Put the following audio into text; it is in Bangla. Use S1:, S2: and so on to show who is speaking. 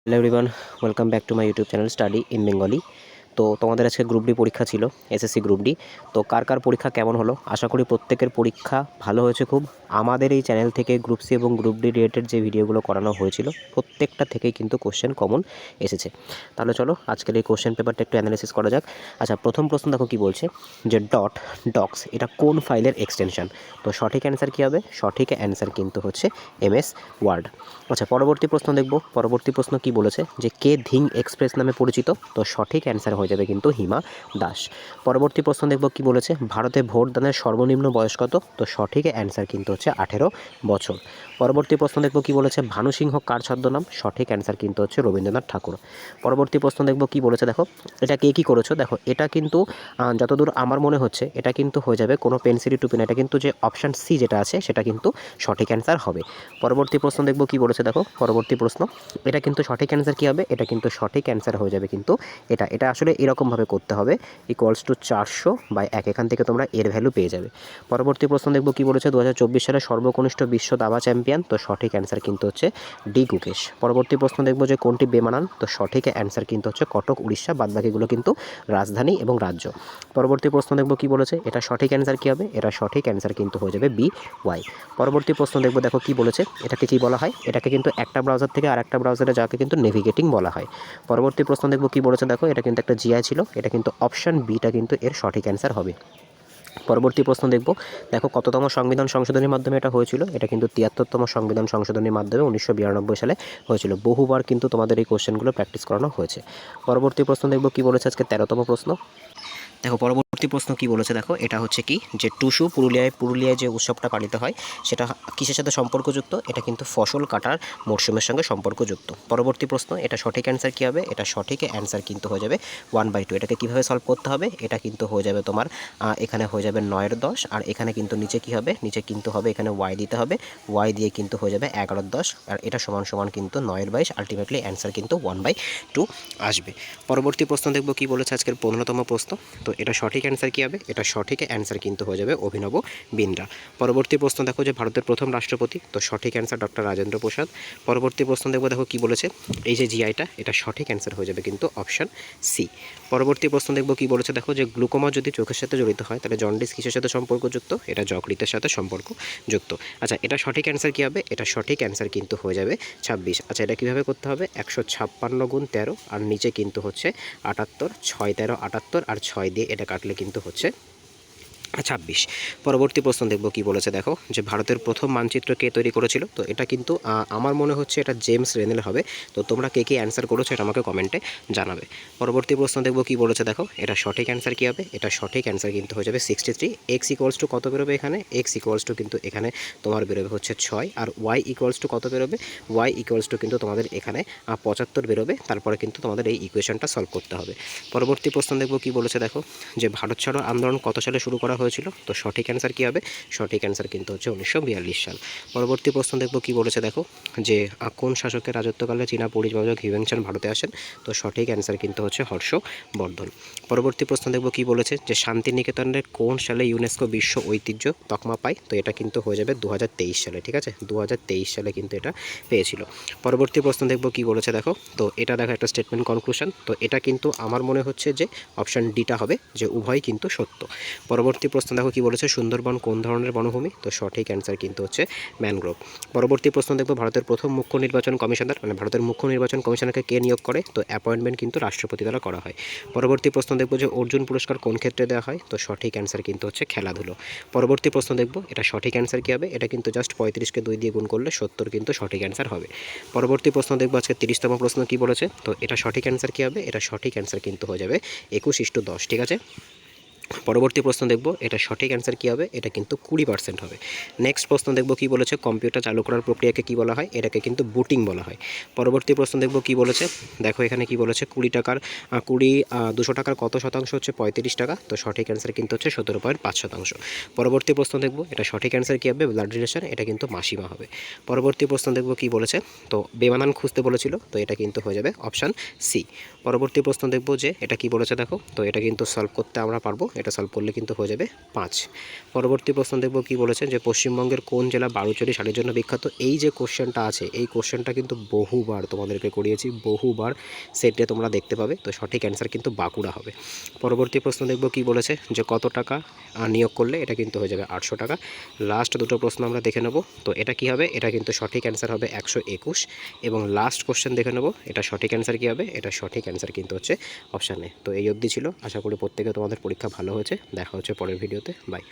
S1: Hello everyone, welcome back to my YouTube channel study in Bengali. তো তোমাদের আজকে গ্রুপ ডি পরীক্ষা ছিল, এসএসসি গ্রুপ ডি। তো কার কার পরীক্ষা কেমন হলো? আশা করি প্রত্যেকের পরীক্ষা ভালো হয়েছে খুব। আমাদের এই চ্যানেল থেকে গ্রুপ সি এবং গ্রুপ ডি রিলেটেড যে ভিডিওগুলো করানো হয়েছিল প্রত্যেকটা থেকেই কিন্তু কোশ্চেন কমন এসেছে। তাহলে চলো আজকের এই কোশ্চেন পেপারটা একটু অ্যানালিসিস করা যাক। আচ্ছা, প্রথম প্রশ্ন দেখো কি বলছে, যে ডক্স এটা কোন ফাইলের এক্সটেনশন? তো সঠিক অ্যান্সার কী হবে? সঠিক অ্যান্সার কিন্তু হচ্ছে এমএস ওয়ার্ড। আচ্ছা, পরবর্তী প্রশ্ন দেখব। পরবর্তী প্রশ্ন কি বলেছে, যে কে ধিং এক্সপ্রেস নামে পরিচিত? তো সঠিক অ্যান্সার হয়ে যাবে কিন্তু হিমা দাস। পরবর্তী প্রশ্ন দেখব কি বলেছে, ভারতে ভোটদানের সর্বনিম্ন বয়স কত? তো সঠিক অ্যান্সার কিন্তু হচ্ছে 18 বছর। পরবর্তী প্রশ্ন দেখব কি বলেছে, ভানু সিংহ কার ছদ্মনাম? সঠিক অ্যান্সার কিন্তু হচ্ছে রবীন্দ্রনাথ ঠাকুর। পরবর্তী প্রশ্ন দেখব কি বলেছে, দেখো এটা কে কী করেছো। দেখো এটা কিন্তু যতদূর আমার মনে হচ্ছে এটা কিন্তু হয়ে যাবে কোনো পেন্সিলি টুপি না, এটা কিন্তু যে অপশান সি যেটা আছে সেটা কিন্তু সঠিক অ্যান্সার হবে। পরবর্তী প্রশ্ন দেখব কি বলেছে, দেখো পরবর্তী প্রশ্ন, এটা কিন্তু সঠিক অ্যান্সার কী হবে? এটা কিন্তু সঠিক অ্যান্সার হয়ে যাবে কিন্তু এটা আসলে এরকমভাবে করতে হবে, ইকুয়ালস টু 400/1, এখান থেকে তোমরা এর ভ্যালু পেয়ে যাবে। পরবর্তী প্রশ্ন দেখব কি বলেছে, 2024 সালে সর্বকনিষ্ঠ বিশ্ব দাবা চ্যাম্পিয়ন? তো সঠিক অ্যান্সার কিন্তু হচ্ছে ডি গুকেশ। পরবর্তী প্রশ্ন দেখব যে কোনটি বেমানান? তো সঠিক অ্যান্সার কিন্তু হচ্ছে কটক, উড়িষ্যা, বাদবাকিগুলো কিন্তু রাজধানী এবং রাজ্য। পরবর্তী প্রশ্ন দেখব কি বলেছে, এটা সঠিক অ্যান্সার কী হবে? এটা সঠিক অ্যান্সার কিন্তু হয়ে যাবে বি ওয়াই। পরবর্তী প্রশ্ন দেখব, দেখো কি বলেছে, এটাকে কি বলা হয়? এটাকে কিন্তু একটা ব্রাউজার থেকে আরেকটা ব্রাউজারে যাকে কিন্তু নেভিগেটিং বলা হয়। পরবর্তী প্রশ্ন দেখব কি বলেছে, দেখো এটা কিন্তু একটা জিআই ছিল, এটা কিন্তু অপশান বিটা কিন্তু এর সঠিক অ্যান্সার হবে। পরবর্তী প্রশ্ন দেখব, দেখো কততম সংবিধান সংশোধনীর মাধ্যমে এটা হয়েছিল? এটা কিন্তু 73তম সংবিধান সংশোধনীর মাধ্যমে 1992 সালে হয়েছিল। বহুবার কিন্তু তোমাদের এই কোশ্চেনগুলো প্র্যাকটিস করানো হয়েছে। পরবর্তী প্রশ্ন দেখব কি বলেছে, আজকে 13তম প্রশ্ন। দেখো পরবর্তী প্রশ্ন কি বলেছে, দেখো এটা হচ্ছে কি, যে টুসু পুরুলিয়ায় যে উৎসবটা পালিত হয় সেটা কিসের সাথে সম্পর্কযুক্ত? এটা কিন্তু ফসল কাটার মরশুমের সঙ্গে সম্পর্কযুক্ত। পরবর্তী প্রশ্ন, এটা সঠিক অ্যান্সার কী হবে? এটা সঠিক অ্যান্সার কিন্তু হয়ে যাবে 1/2। এটাকে কীভাবে সলভ করতে হবে? এটা কিন্তু হয়ে যাবে তোমার এখানে হয়ে যাবে 9/10, আর এখানে কিন্তু নিচে কী হবে? নিচে কিন্তু হবে এখানে ওয়াই দিতে হবে, ওয়াই দিয়ে কিন্তু হয়ে যাবে 11/10, আর এটা সমান সমান কিন্তু 9/22। আলটিমেটলি অ্যান্সার কিন্তু 1/2 আসবে। পরবর্তী প্রশ্ন দেখব কি বলেছে, আজকের 15তম প্রশ্ন। তো এটা সঠিক অ্যান্সার কী হবে? এটা সঠিক অ্যান্সার কিন্তু হয়ে যাবে অভিনব বিন্দ্রা। পরবর্তী প্রশ্ন দেখো, যে ভারতের প্রথম রাষ্ট্রপতি? তো সঠিক অ্যান্সার ডক্টর রাজেন্দ্র প্রসাদ। পরবর্তী প্রশ্ন দেখবো, দেখো কি বলেছে, এই যে জিআইটা, এটা সঠিক অ্যান্সার হয়ে যাবে কিন্তু অপশান সি। পরবর্তী প্রশ্ন দেখবো কি বলেছে, দেখো যে গ্লুকোমা যদি চোখের সাথে জড়িত হয় তাহলে জন্ডিস কিসের সাথে সম্পর্কযুক্ত? এটা যকৃতের সাথে সম্পর্কযুক্ত। আচ্ছা, এটা সঠিক অ্যান্সার কী হবে? এটা সঠিক অ্যান্সার কিন্তু হয়ে যাবে 26। আচ্ছা, এটা কীভাবে করতে হবে? 156 গুণ 13, আর নিচে কিন্তু হচ্ছে 78, 6 13 78, আর 6 দিয়ে এটা কাটলে কিন্তু হচ্ছে 26। পরবর্তী প্রশ্ন দেখব কি বলেছে, দেখো যে ভারতের প্রথম মানচিত্র কে তৈরি করেছিল? তো এটা কিন্তু আমার মনে হচ্ছে এটা জেমস রেনেল হবে। তো তোমরা কে কী অ্যান্সার করেছো এটা আমাকে কমেন্টে জানাবে। পরবর্তী প্রশ্ন দেখব কি বলেছে, দেখো এটা সঠিক অ্যান্সার কী হবে? এটা সঠিক অ্যান্সার কিন্তু হয়ে যাবে 63। এক্স ইকুয়ালস টু কত বেরোবে এখানে? এক্স ইকুয়ালস টু কিন্তু এখানে তোমার বেরোবে হচ্ছে 6, আর ওয়াই ইকুয়ালস টু কত বেরোবে? ওয়াই ইকুয়ালস টু কিন্তু তোমাদের এখানে 75 বেরোবে। তারপরে কিন্তু তোমাদের এই ইকুয়েশনটা সলভ করতে হবে। পরবর্তী প্রশ্ন দেখব কি বলেছে, দেখো যে ভারত ছাড়ো আন্দোলন কত সালে শুরু করা হয়েছিল? তো সঠিক অ্যান্সার কী হবে? সঠিক অ্যান্সার কিন্তু হচ্ছে 1942 সাল। পরবর্তী প্রশ্ন দেখব কি বলেছে, দেখো যে কোন শাসকের রাজত্বকালে চীনা পরিব্রাজক হিউয়েন চান ভারতে আসেন? তো সঠিক অ্যান্সার কিন্তু হচ্ছে হর্ষবর্ধন। পরবর্তী প্রশ্ন দেখব কি বলেছে, যে শান্তিনিকেতনের কোন সালে ইউনেস্কো বিশ্ব ঐতিহ্য তকমা পায়? তো এটা কিন্তু হয়ে যাবে 2023 সালে। ঠিক আছে, 2023 সালে কিন্তু এটা পেয়েছিল। পরবর্তী প্রশ্ন দেখব কি বলেছে, দেখো তো এটা দেখো একটা স্টেটমেন্ট কনক্লুশন। তো এটা কিন্তু আমার মনে হচ্ছে যে অপশান ডিটা হবে, যে উভয় কিন্তু সত্য। পরবর্তী প্রশ্ন দেখো কি বলেছে, সুন্দরবন কোন ধরনের বনভূমি? তো সঠিক অ্যান্সার কিন্তু হচ্ছে ম্যানগ্রোভ। পরবর্তী প্রশ্ন দেখব, ভারতের প্রথম মুখ্য নির্বাচন কমিশনার, মানে ভারতের মুখ্য নির্বাচন কমিশনারকে কে নিয়োগ করে? তো অ্যাপয়েন্টমেন্ট কিন্তু রাষ্ট্রপতি দ্বারা করা হয়। পরবর্তী প্রশ্ন দেখব, যে অর্জুন পুরস্কার কোন ক্ষেত্রে দেওয়া হয়? তো সঠিক অ্যান্সার কিন্তু হচ্ছে খেলাধুলো। পরবর্তী প্রশ্ন দেখব, এটা সঠিক অ্যান্সার কী হবে? এটা কিন্তু জাস্ট 35কে 2 দিয়ে গুণ করলে 70 কিন্তু সঠিক অ্যান্সার হবে। পরবর্তী প্রশ্ন দেখব, আজকে 30তম প্রশ্ন কি বলেছে? তো এটা সঠিক অ্যান্সার কী হবে? এটা সঠিক অ্যান্সার কিন্তু হয়ে যাবে 21:10। ঠিক আছে, পরবর্তী প্রশ্ন দেখব, এটা সঠিক অ্যান্সার কী হবে? এটা কিন্তু 20% হবে। নেক্সট প্রশ্ন দেখব কি বলেছে, কম্পিউটার চালু করার প্রক্রিয়াকে কি বলা হয়? এটাকে কিন্তু বুটিং বলা হয়। পরবর্তী প্রশ্ন দেখব কি বলেছে, দেখো এখানে কি বলেছে, 200 টাকার কত শতাংশ হচ্ছে 35 টাকা? তো সঠিক অ্যান্সার কিন্তু হচ্ছে 17.5%। পরবর্তী প্রশ্ন দেখব, এটা সঠিক অ্যান্সার কী হবে? ব্লাড রিলেশন, এটা কিন্তু মাসিমা হবে। পরবর্তী প্রশ্ন দেখব কি বলেছে, তো বেমানান খুঁজতে বলেছিল, তো এটা কিন্তু হয়ে যাবে অপশান সি। পরবর্তী প্রশ্ন দেখব, যে এটা কি বলেছে, দেখো তো এটা কিন্তু সলভ করতে আমরা পারবো, এটা সলভ করলে কিন্তু হয়ে যাবে 5। পরবর্তী প্রশ্ন দেখব কি বলেছে, যে পশ্চিমবঙ্গের কোন জেলা বালুচরী শাড়ির জন্য বিখ্যাত। এই যে কোশ্চেনটা আছে, এই কোশ্চেনটা কিন্তু বহুবার তোমাদেরকে করিয়েছি, বহুবার সেটে তোমরা দেখতে পাবে। তো সঠিক অ্যান্সার কিন্তু বাঁকুড়া হবে। পরবর্তী প্রশ্ন দেখব কি বলেছে, যে কত টাকা নিয়োগ করলে এটা কিন্তু হয়ে যাবে 800 টাকা। লাস্ট দুটো প্রশ্ন আমরা দেখে নেব। তো এটা কি হবে, এটা কিন্তু সঠিক অ্যান্সার হবে 121। এবং লাস্ট কোশ্চেন দেখে নেব, এটা সঠিক অ্যান্সার কী হবে, এটা সঠিক অ্যান্সার কিন্তু হচ্ছে অপশানে। তো এই অবধি ছিল, আশা করি প্রত্যেকে তোমাদের পরীক্ষা ভালো হয়েছে। দেখা হচ্ছে পরের ভিডিওতে, বাই।